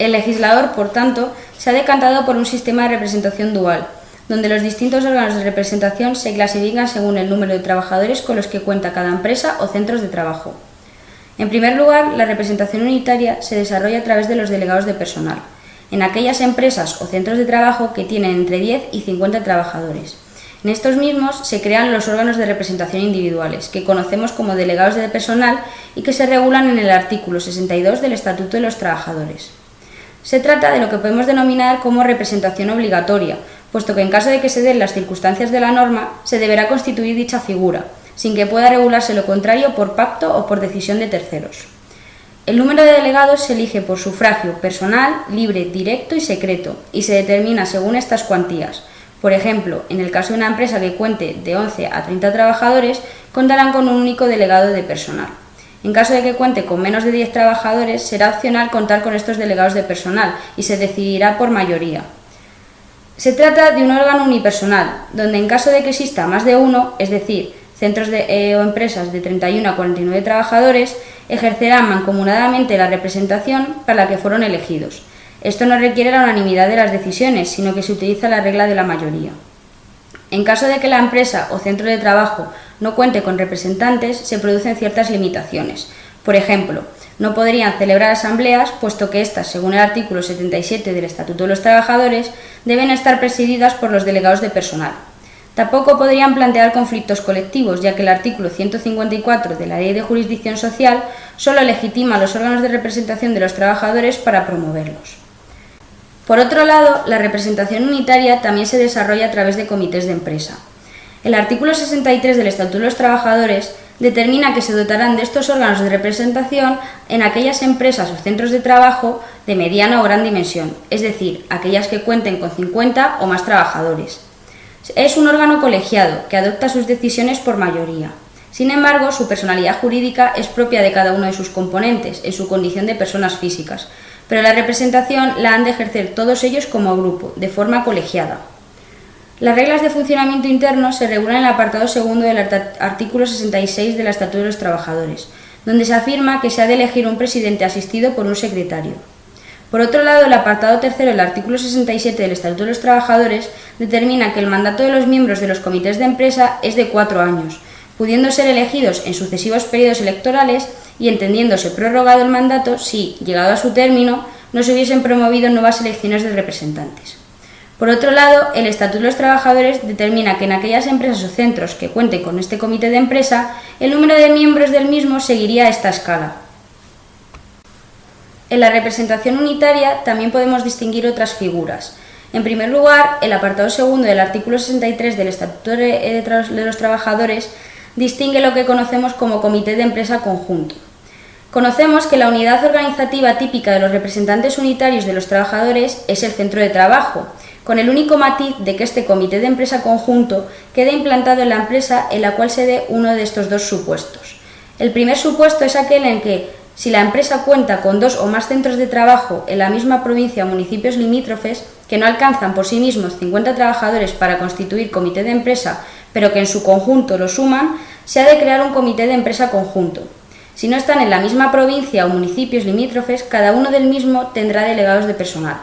El legislador, por tanto, se ha decantado por un sistema de representación dual, donde los distintos órganos de representación se clasifican según el número de trabajadores con los que cuenta cada empresa o centros de trabajo. En primer lugar, la representación unitaria se desarrolla a través de los delegados de personal, en aquellas empresas o centros de trabajo que tienen entre 10 y 50 trabajadores. En estos mismos se crean los órganos de representación individuales, que conocemos como delegados de personal y que se regulan en el artículo 62 del Estatuto de los Trabajadores. Se trata de lo que podemos denominar como representación obligatoria, puesto que en caso de que se den las circunstancias de la norma, se deberá constituir dicha figura, sin que pueda regularse lo contrario por pacto o por decisión de terceros. El número de delegados se elige por sufragio personal, libre, directo y secreto, y se determina según estas cuantías. Por ejemplo, en el caso de una empresa que cuente de 11 a 30 trabajadores, contarán con un único delegado de personal. En caso de que cuente con menos de 10 trabajadores, será opcional contar con estos delegados de personal y se decidirá por mayoría. Se trata de un órgano unipersonal, donde en caso de que exista más de uno, es decir, centros o empresas de 31 a 49 trabajadores, ejercerán mancomunadamente la representación para la que fueron elegidos. Esto no requiere la unanimidad de las decisiones, sino que se utiliza la regla de la mayoría. En caso de que la empresa o centro de trabajo no cuente con representantes, se producen ciertas limitaciones. Por ejemplo, no podrían celebrar asambleas, puesto que éstas, según el artículo 77 del Estatuto de los Trabajadores, deben estar presididas por los delegados de personal. Tampoco podrían plantear conflictos colectivos, ya que el artículo 154 de la Ley de Jurisdicción Social solo legitima a los órganos de representación de los trabajadores para promoverlos. Por otro lado, la representación unitaria también se desarrolla a través de comités de empresa. El artículo 63 del Estatuto de los Trabajadores determina que se dotarán de estos órganos de representación en aquellas empresas o centros de trabajo de mediana o gran dimensión, es decir, aquellas que cuenten con 50 o más trabajadores. Es un órgano colegiado que adopta sus decisiones por mayoría. Sin embargo, su personalidad jurídica es propia de cada uno de sus componentes, en su condición de personas físicas, pero la representación la han de ejercer todos ellos como grupo, de forma colegiada. Las reglas de funcionamiento interno se regulan en el apartado segundo del artículo 66 del Estatuto de los Trabajadores, donde se afirma que se ha de elegir un presidente asistido por un secretario. Por otro lado, el apartado tercero del artículo 67 del Estatuto de los Trabajadores determina que el mandato de los miembros de los comités de empresa es de 4 años, pudiendo ser elegidos en sucesivos periodos electorales y entendiéndose prorrogado el mandato si, llegado a su término, no se hubiesen promovido nuevas elecciones de representantes. Por otro lado, el Estatuto de los Trabajadores determina que en aquellas empresas o centros que cuenten con este comité de empresa, el número de miembros del mismo seguiría esta escala. En la representación unitaria también podemos distinguir otras figuras. En primer lugar, el apartado segundo del artículo 63 del Estatuto de los Trabajadores distingue lo que conocemos como comité de empresa conjunto. Conocemos que la unidad organizativa típica de los representantes unitarios de los trabajadores es el centro de trabajo, con el único matiz de que este comité de empresa conjunto quede implantado en la empresa en la cual se dé uno de estos dos supuestos. El primer supuesto es aquel en que, si la empresa cuenta con 2 o más centros de trabajo en la misma provincia o municipios limítrofes que no alcanzan por sí mismos 50 trabajadores para constituir comité de empresa, pero que en su conjunto lo suman, se ha de crear un comité de empresa conjunto. Si no están en la misma provincia o municipios limítrofes, cada uno del mismo tendrá delegados de personal.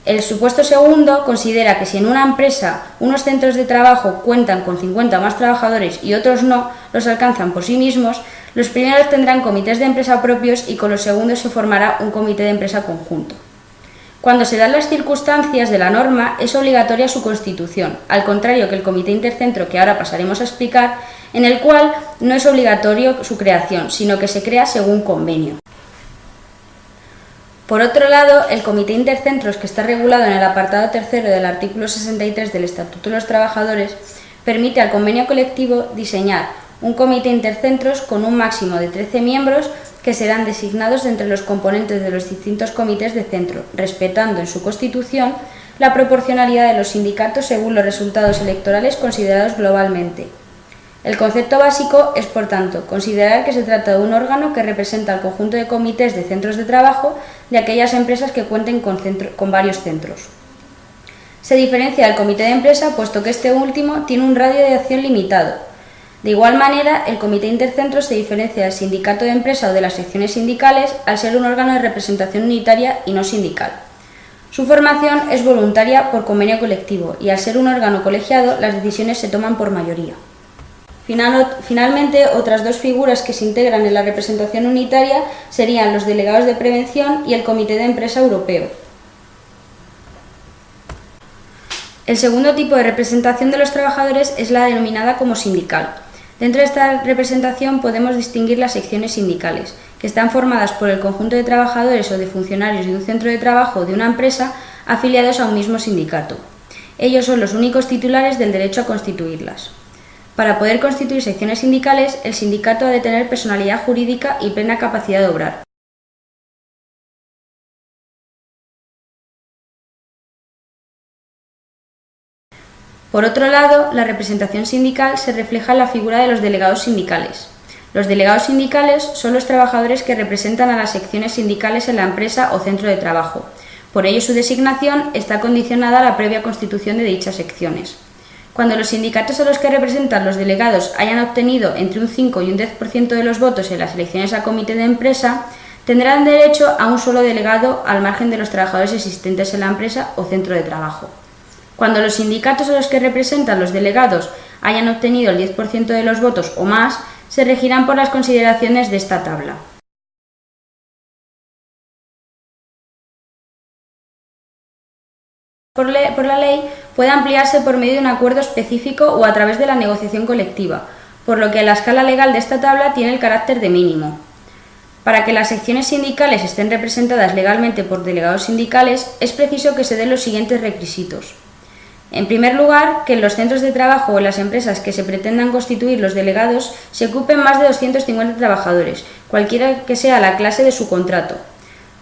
El supuesto segundo considera que si en una empresa unos centros de trabajo cuentan con 50 o más trabajadores y otros no los alcanzan por sí mismos, los primeros tendrán comités de empresa propios y con los segundos se formará un comité de empresa conjunto. Cuando se dan las circunstancias de la norma, es obligatoria su constitución, al contrario que el comité intercentro que ahora pasaremos a explicar, en el cual no es obligatorio su creación, sino que se crea según convenio. Por otro lado, el comité intercentros, que está regulado en el apartado tercero del artículo 63 del Estatuto de los Trabajadores, permite al convenio colectivo diseñar un comité intercentros con un máximo de 13 miembros que serán designados entre los componentes de los distintos comités de centro, respetando en su constitución la proporcionalidad de los sindicatos según los resultados electorales considerados globalmente. El concepto básico es, por tanto, considerar que se trata de un órgano que representa al conjunto de comités de centros de trabajo de aquellas empresas que cuenten con varios centros. Se diferencia del comité de empresa puesto que este último tiene un radio de acción limitado. De igual manera, el Comité Intercentros se diferencia del sindicato de empresa o de las secciones sindicales al ser un órgano de representación unitaria y no sindical. Su formación es voluntaria por convenio colectivo y al ser un órgano colegiado, las decisiones se toman por mayoría. Finalmente, otras dos figuras que se integran en la representación unitaria serían los delegados de prevención y el Comité de Empresa Europeo. El segundo tipo de representación de los trabajadores es la denominada como sindical. Dentro de esta representación podemos distinguir las secciones sindicales, que están formadas por el conjunto de trabajadores o de funcionarios de un centro de trabajo o de una empresa afiliados a un mismo sindicato. Ellos son los únicos titulares del derecho a constituirlas. Para poder constituir secciones sindicales, el sindicato ha de tener personalidad jurídica y plena capacidad de obrar. Por otro lado, la representación sindical se refleja en la figura de los delegados sindicales. Los delegados sindicales son los trabajadores que representan a las secciones sindicales en la empresa o centro de trabajo. Por ello, su designación está condicionada a la previa constitución de dichas secciones. Cuando los sindicatos a los que representan los delegados hayan obtenido entre un 5 y un 10% de los votos en las elecciones a comité de empresa, tendrán derecho a un solo delegado al margen de los trabajadores existentes en la empresa o centro de trabajo. Cuando los sindicatos a los que representan los delegados hayan obtenido el 10% de los votos o más, se regirán por las consideraciones de esta tabla. Por la ley puede ampliarse por medio de un acuerdo específico o a través de la negociación colectiva, por lo que la escala legal de esta tabla tiene el carácter de mínimo. Para que las secciones sindicales estén representadas legalmente por delegados sindicales, es preciso que se den los siguientes requisitos. En primer lugar, que en los centros de trabajo o en las empresas que se pretendan constituir los delegados se ocupen más de 250 trabajadores, cualquiera que sea la clase de su contrato.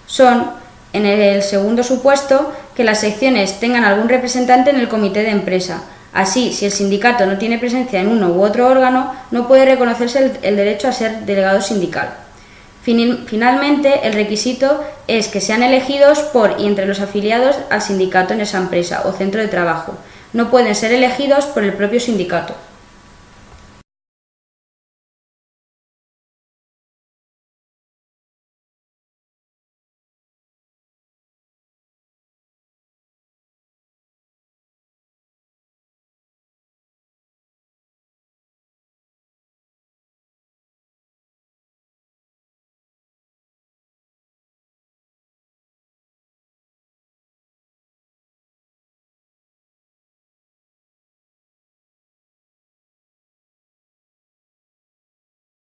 Son, en el segundo supuesto, que las secciones tengan algún representante en el comité de empresa. Así, si el sindicato no tiene presencia en uno u otro órgano, no puede reconocerse el derecho a ser delegado sindical. Finalmente, el requisito es que sean elegidos por y entre los afiliados al sindicato en esa empresa o centro de trabajo. No pueden ser elegidos por el propio sindicato.